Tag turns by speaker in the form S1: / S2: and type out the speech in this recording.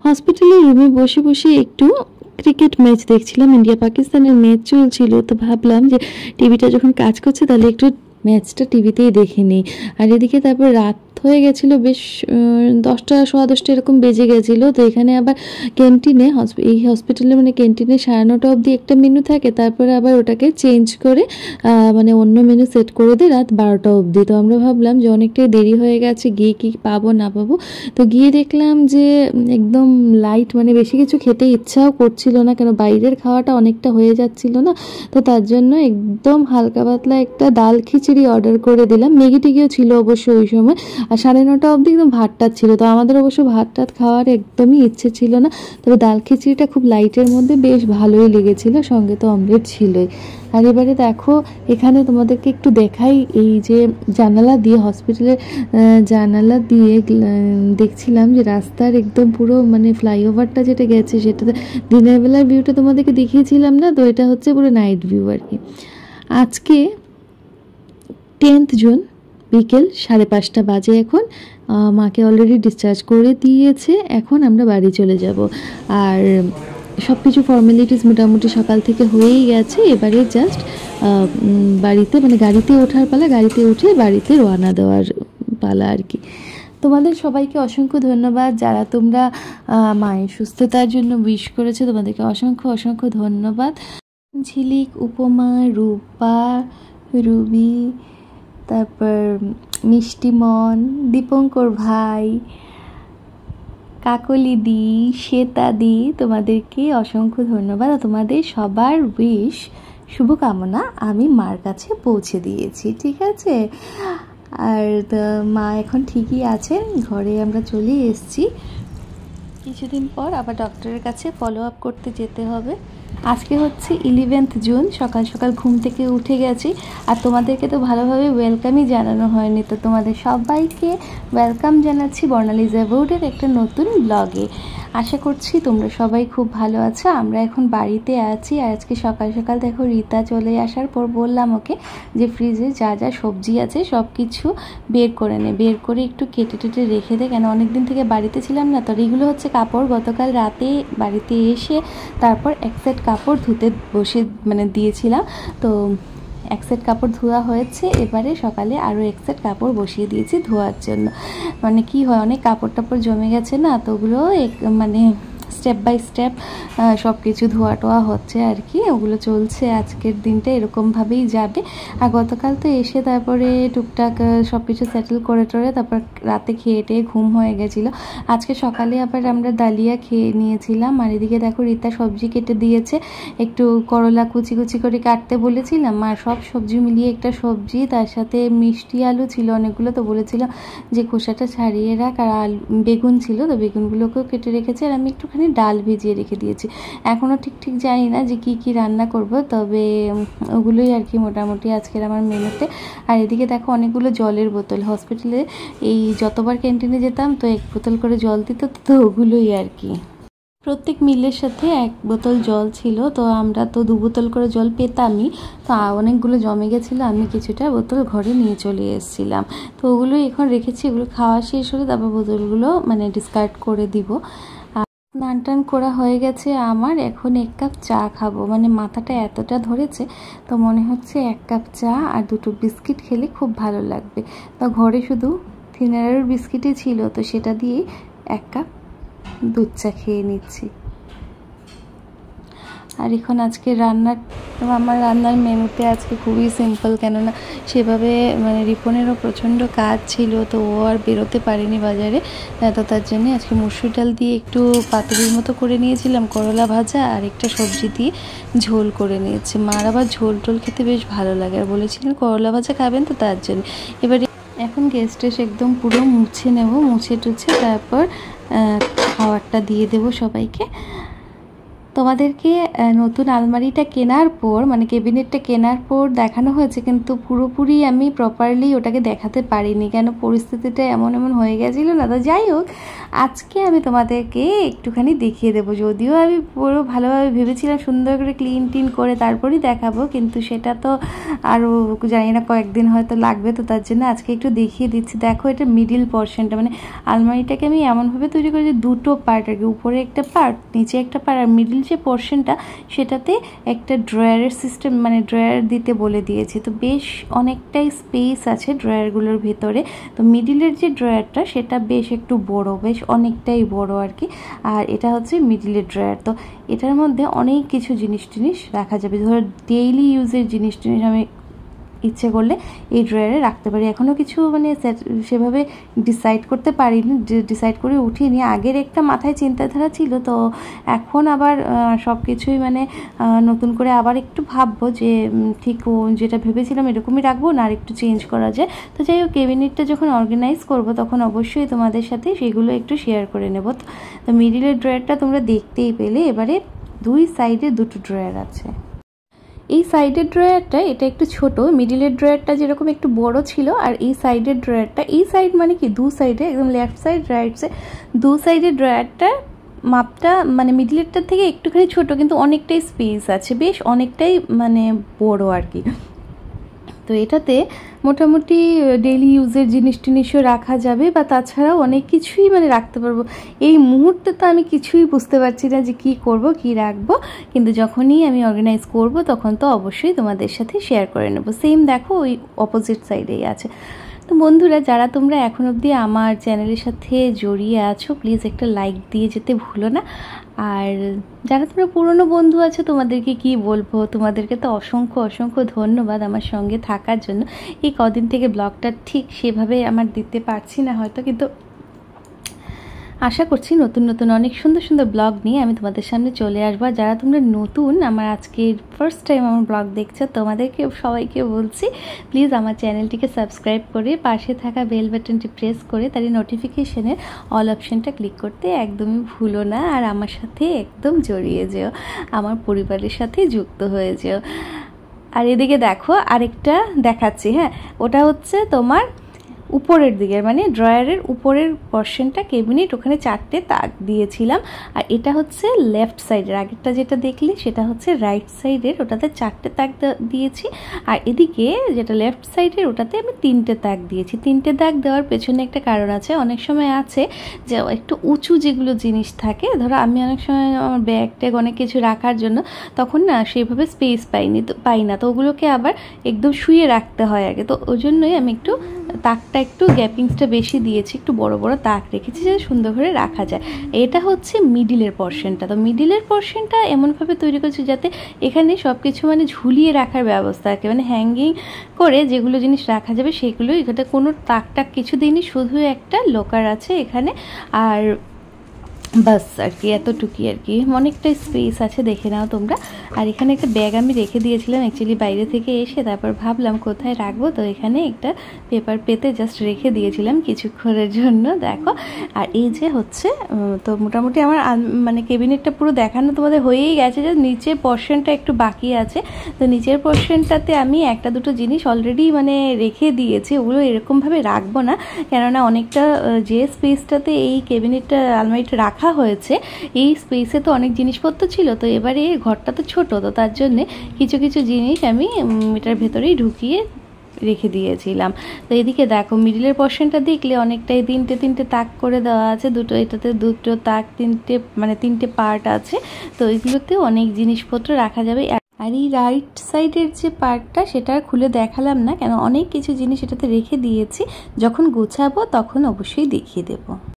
S1: হসপিটালের রুমে বসে বসে একটু ক্রিকেট ম্যাচ দেখছিলাম, ইন্ডিয়া পাকিস্তানের ম্যাচ চলছিল। তো ভাবলাম যে টিভিটা যখন কাজ করছে তাহলে একটু ম্যাচটা টিভিতেই দেখে নিই। আর এদিকে তারপর রাত হয়ে গেছিলো, বেশ 10টা সোয়া 10টা এরকম বেজে গেছিলো। তো এখানে আবার ক্যান্টিনে, এই হসপিটালে মানে ক্যান্টিনে 9:30 অবধি একটা মেনু থাকে, তারপরে আবার ওটাকে চেঞ্জ করে মানে অন্য মেনু সেট করে দেয় রাত 12টা অবধি। তো আমরা ভাবলাম যে অনেকটাই দেরি হয়ে গেছে, গিয়ে কি পাবো না পাবো। তো গিয়ে দেখলাম যে একদম লাইট, মানে বেশি কিছু খেতে ইচ্ছাও করছিল না, কেন বাইরের খাওয়াটা অনেকটা হয়ে যাচ্ছিল না। তো তার জন্য একদম হালকা পাতলা একটা ডাল খিচুড়ি অর্ডার করে দিলাম। ম্যাগি টিকিও ছিল অবশ্য ওই সময়। আর 9:30 অবধি একদম ভাত টাত ছিল। তো আমাদের অবশ্য ভাত টাত খাওয়ার একদমই ইচ্ছে ছিল না, তবে ডাল খিচুড়িটা খুব লাইটের মধ্যে বেশ ভালোই লেগেছিল, সঙ্গে তো অমলেট ছিলই। আর এবারে দেখো এখানে তোমাদেরকে একটু দেখাই, এই যে জানালা দিয়ে, হসপিটালের জানালা দিয়ে দেখছিলাম যে রাস্তার একদম পুরো মানে ফ্লাইওভারটা যেটা গেছে সেটাতে দিনের বেলার ভিউটা তোমাদেরকে দেখিয়েছিলাম না, তো এটা হচ্ছে পুরো নাইট ভিউ আর কি। আজকে 10th জুন বিকেল 5:30 বাজে এখন। মাকে অলরেডি ডিসচার্জ করে দিয়েছে, এখন আমরা বাড়ি চলে যাব। আর সব কিছু ফর্মালিটিস মোটামুটি সকাল থেকে হয়েই গেছে, এবারে জাস্ট বাড়িতে মানে গাড়িতে ওঠার পালা, গাড়িতে উঠে বাড়িতে রওনা দেওয়ার পালা আর কি। তোমাদের সবাইকে অসংখ্য ধন্যবাদ, যারা তোমরা মায়ের সুস্থতার জন্য উইশ করেছো, তোমাদেরকে অসংখ্য অসংখ্য ধন্যবাদ। ঝিলিক, উপমা, রূপা, রুবি, তারপর মিষ্টিমন, দীপঙ্কর ভাই, কাকলিদি, শ্বেতাদি, তোমাদেরকে অসংখ্য ধন্যবাদ। আর তোমাদের সবার উইশ, শুভকামনা আমি মার কাছে পৌঁছে দিয়েছি, ঠিক আছে। আর মা এখন ঠিকই আছেন, ঘরে আমরা চলে এসেছি। কিছুদিন পর আবার ডক্টরের কাছে ফলো আপ করতে যেতে হবে। আজকে হচ্ছে 11th জুন, সকাল সকাল ঘুম থেকে উঠে গেছি। আর তোমাদেরকে তো ভালোভাবে ওয়েলকামই জানানো হয়নি, তো তোমাদের সবাইকে ওয়েলকাম জানাচ্ছি বর্ণালীজ অ্যাবাউটের একটা নতুন ব্লগে। আশা করছি তোমরা সবাই খুব ভালো আছো। আমরা এখন বাড়িতে আছি। আর আজকে সকাল সকাল দেখো রীতা চলে আসার পর বললাম ওকে যে ফ্রিজে যা যা সবজি আছে সব কিছু বের করে নে, বের করে একটু কেটে টেটে রেখে দে, কেন অনেক দিন থেকে বাড়িতে ছিলাম না। তো এগুলো হচ্ছে কাপড়, গতকাল রাতে বাড়িতে এসে তারপর এক সেট কাপড় ধুতে বসে মানে দিয়েছিলাম। তো এক সেট কাপড় ধোয়া হয়েছে, এবারে সকালে আরও এক সেট কাপড় বসিয়ে দিয়েছি ধোয়ার জন্য। মানে কি হয়, অনেক কাপড় টাপড় জমে গেছে না, তো ওগুলো মানে স্টেপ বাই স্টেপ সব কিছু ধোয়া টোয়া হচ্ছে আর কি, ওগুলো চলছে। আজকের দিনটা এরকমভাবেই যাবে। আর গতকাল তো এসে তারপরে টুকটাক সব কিছু সেটেল করে টোরে তারপর রাতে খেয়ে টেয়ে ঘুম হয়ে গেছিলো। আজকে সকালে আবার আমরা ডালিয়া খেয়ে নিয়েছিলাম। আর এদিকে দেখো রীতা সবজি কেটে দিয়েছে, একটু করলা কুচি কুচি করে কাটতে বলেছিলাম, আর সব সবজি মিলিয়ে একটা সবজি, তার সাথে মিষ্টি আলু ছিল অনেকগুলো, তো বলেছিলাম যে খোসাটা ছাড়িয়ে রাখ। আর বেগুন ছিল, তো বেগুনগুলোকেও কেটে রেখেছে। আর আমি একটুখানি ডাল ভিজিয়ে রেখে দিয়েছি। এখনও ঠিক জানি না যে কি রান্না করব, তবে ওগুলোই আর কি মোটামুটি আজকের আমার মেনুতে। আর এদিকে দেখো অনেকগুলো জলের বোতল, হসপিটালে এই যতবার ক্যান্টিনে যেতাম তো 1 বোতল করে জল দিত, তো ওগুলোই আর কি। প্রত্যেক মিলের সাথে 1 বোতল জল ছিল, তো আমরা তো 2 বোতল করে জল পেতামই। তো অনেকগুলো জমে গেছিলো, আমি কিছুটা বোতল ঘরে নিয়ে চলে এসেছিলাম। তো ওগুলোই এখন রেখেছি, এগুলো খাওয়া শেষ হলে তারপর বোতলগুলো মানে ডিসকার্ড করে দিব। স্নান টান করা হয়ে গেছে আমার, এখন 1 কাপ চা খাবো। মানে মাথাটা এতটা ধরেছে, তো মনে হচ্ছে 1 কাপ চা আর 2টো বিস্কিট খেলে খুব ভালো লাগবে। তো ঘরে শুধু থিনারের বিস্কিটই ছিল, তো সেটা দিয়ে 1 কাপ দুধ চা খেয়ে নিচ্ছি। আর এখন আজকে আমার রান্নার মেনুতে আজকে খুবই সিম্পল, কেননা সেভাবে মানে রিপনেরও প্রচণ্ড কাজ ছিল, তো ও আর বেরোতে পারেনি বাজারে। তো তার জন্যে আজকে মসুর ডাল দিয়ে একটু পাতুরির মতো করে নিয়েছিলাম, করলা ভাজা আর একটা সবজি দিয়ে ঝোল করে নিয়েছি। মার আবার ঝোল টোল খেতে বেশ ভালো লাগে, আর বলেছিলেন করলা ভাজা খাবেন, তো তার জন্য এবার এখন গ্যাস টেস একদম পুরো মুছে নেব, মুছে টুছে তারপর খাবারটা দিয়ে দেবো সবাইকে। তোমাদেরকে নতুন আলমারিটা কেনার পর মানে ক্যাবিনেটটা কেনার পর দেখানো হয়েছে, কিন্তু পুরোপুরি আমি প্রপারলি ওটাকে দেখাতে পারিনি, কেন পরিস্থিতিটা এমন হয়ে গেছিলো না। তো যাই হোক, আজকে আমি তোমাদেরকে একটুখানি দেখিয়ে দেবো। যদিও আমি পুরো ভালোভাবে ভেবেছিলাম সুন্দর করে ক্লিন টিন করে তারপরই দেখাবো, কিন্তু সেটা তো আরও জানি না কয়েকদিন হয়তো লাগবে, তো তার জন্য আজকে একটু দেখিয়ে দিচ্ছি। দেখো, এটা মিডিল পোর্শনটা, মানে আলমারিটাকে আমি এমনভাবে তৈরি করেছি দুটো পার্ট আর কি, উপরে একটা পার্ট নিচে একটা পার্ট, আর মিডিল যে পোর্শনটা সেটাতে একটা ড্রয়ারের সিস্টেম, মানে ড্রয়ার দিতে বলে দিয়েছি। তো বেশ অনেকটাই স্পেস আছে ড্রয়ারগুলোর ভেতরে। তো মিডিলের যে ড্রয়ারটা সেটা বেশ একটু বড়, বেশ অনেকটাই বড় আর কি। আর এটা হচ্ছে মিডিলের ড্রয়ার। তো এটার মধ্যে অনেক কিছু জিনিস টিনিস রাখা যাবে। ধরো ডেইলি ইউজের জিনিস টিনিস আমি ইচ্ছে করলে এই ড্রয়ারে রাখতে পারি। এখনও কিছু মানে সেভাবে ডিসাইড করতে পারিনি, ডিসাইড করে উঠিনি। আগের একটা মাথায় চিন্তাধারা ছিল, তো এখন আবার সব কিছুই মানে নতুন করে আবার একটু ভাববো যে ঠিক যেটা ভেবেছিলাম এরকমই রাখবো না আর একটু চেঞ্জ করা যায়। তো যাই হোক, ক্যাবিনেটটা যখন অর্গানাইজ করবো তখন অবশ্যই তোমাদের সাথে সেগুলো একটু শেয়ার করে নেব। তো মিডিলের ড্রয়ারটা তোমরা দেখতেই পেলে। এবারে দুই সাইডে দুটো ড্রয়ার আছে। এই সাইডের ড্রয়ারটা এটা একটু ছোট, মিডিলের ড্রয়ারটা যেরকম একটু বড় ছিল, আর এই সাইডের ড্রয়ারটা, এই সাইড মানে কি দু সাইডে একদম লেফট সাইড রাইট সাইড দু সাইডের ড্রয়ারটা মাপটা মানে মিডিলেরটার থেকে একটুখানি ছোট, কিন্তু অনেকটাই স্পেস আছে, বেশ অনেকটাই মানে বড় আর কি। তো এটাতে মোটামুটি ডেইলি ইউজের জিনিস টিনিসও রাখা যাবে, বা তাছাড়াও অনেক কিছুই মানে রাখতে পারবো। এই মুহূর্তে তো আমি কিছুই বুঝতে পারছি না যে কি করব কি রাখবো, কিন্তু যখনই আমি অর্গানাইজ করব তখন তো অবশ্যই তোমাদের সাথে শেয়ার করে নেব। সেম দেখো ওই অপোজিট সাইডেই আছে। তো বন্ধুরা, যারা তোমরা এখন অবধি আমার চ্যানেলের সাথে জড়িয়ে আছো, প্লিজ একটা লাইক দিয়ে যেতে ভুলো না। আর যারা তোমরা পুরনো বন্ধু আছো, তোমাদেরকে কি বলবো, তোমাদেরকে তো অসংখ্য অসংখ্য ধন্যবাদ আমার সঙ্গে থাকার জন্য। এই কদিন থেকে ব্লগটা ঠিক সেভাবে আমার দিতে পারছি না হয়তো, কিন্তু আশা করছি নতুন নতুন অনেক সুন্দর সুন্দর ব্লগ নিয়ে আমি তোমাদের সামনে চলে আসবো। আর যারা তোমরা নতুন আমার আজকের ফার্স্ট টাইম আমার ব্লগ দেখছো, তোমাদেরকে সবাইকে বলছি প্লিজ আমার চ্যানেলটিকে সাবস্ক্রাইব করে পাশে থাকা বেল বাটনটি প্রেস করে তার নোটিফিকেশনের অল অপশানটা ক্লিক করতে একদমই ভুলো না। আর আমার সাথে একদম জড়িয়ে যেও, আমার পরিবারের সাথে যুক্ত হয়ে যেও। আর এদিকে দেখো আরেকটা দেখাচ্ছি, হ্যাঁ, ওটা হচ্ছে তোমার উপরের দিকের মানে ড্রয়ারের উপরের পোর্শনটা ক্যাবিনেট, ওখানে 4টে তাক দিয়েছিলাম। আর এটা হচ্ছে লেফট সাইডের, আগেরটা যেটা দেখলে সেটা হচ্ছে রাইট সাইডের, ওটাতে 4টে তাক দিয়েছি। আর এদিকে যেটা লেফট সাইডের ওটাতে আমি 3টে তাক দিয়েছি। 3টে তাক দেওয়ার পেছনে একটা কারণ আছে। অনেক সময় আছে যে একটু উঁচু যেগুলো জিনিস থাকে, ধরো আমি অনেক সময় আমার ব্যাগ ট্যাগ অনেক কিছু রাখার জন্য তখন না সেইভাবে স্পেস পাই না, তো ওগুলোকে আবার একদম শুয়ে রাখতে হয় আগে। তো ওই জন্যই আমি একটু তাকটা একটু গ্যাপিংসটা বেশি দিয়েছি, একটু বড় বড় তাক রেখেছি যাতে সুন্দর করে রাখা যায়। এটা হচ্ছে মিডিলের পোর্শনটা। তো মিডিলের পোর্শনটা এমনভাবে তৈরি করছি যাতে এখানে সব কিছু মানে ঝুলিয়ে রাখার ব্যবস্থা আছে, মানে হ্যাঙ্গিং করে যেগুলো জিনিস রাখা যাবে সেগুলো। এখানে কোনো তাক টাক কিছু দিনই, শুধু একটা লোকার আছে এখানে, আর বাস আর কি, এতটুকুই আর কি। অনেকটা স্পেস আছে, দেখে নাও তোমরা। আর এখানে একটা ব্যাগ আমি রেখে দিয়েছিলাম অ্যাকচুয়ালি বাইরে থেকে এসে, তারপর ভাবলাম কোথায় রাখবো, তো এখানে একটা পেপার পেতে জাস্ট রেখে দিয়েছিলাম কিছুক্ষণের জন্য, দেখো। আর এই যে হচ্ছে, তো মোটামুটি আমার মানে ক্যাবিনেটটা পুরো দেখানো তোমাদের হয়েই গেছে, যে নিচের পোর্শনটা একটু বাকি আছে। তো নিচের পোর্শনটাতে আমি একটা দুটো জিনিস অলরেডি মানে রেখে দিয়েছি, ওগুলো এরকমভাবে রাখবো না, কেননা অনেকটা যে স্পেসটাতে এই ক্যাবিনেটটা আলমারিটা রাখা হয়েছে এই স্পেসে তো অনেক জিনিসপত্র ছিল। তো এবারে ঘরটা তো ছোট, তো তার জন্যে কিছু কিছু জিনিস আমি এটার ভেতরেই ঢুকিয়ে রেখে দিয়েছিলাম। তো এদিকে দেখো মিডিলের পোর্শনটা দেখলে অনেকটাই 3টে তাক করে দেওয়া আছে, দুটো এটাতে দুটো তাক, 3টে পার্ট আছে। তো এগুলোতেও অনেক জিনিসপত্র রাখা যাবে। আর এই রাইট সাইডের যে পার্টটা সেটা খুলে দেখালাম না, কেন অনেক কিছু জিনিস এটাতে রেখে দিয়েছি, যখন গোছাবো তখন অবশ্যই দেখিয়ে দেবো।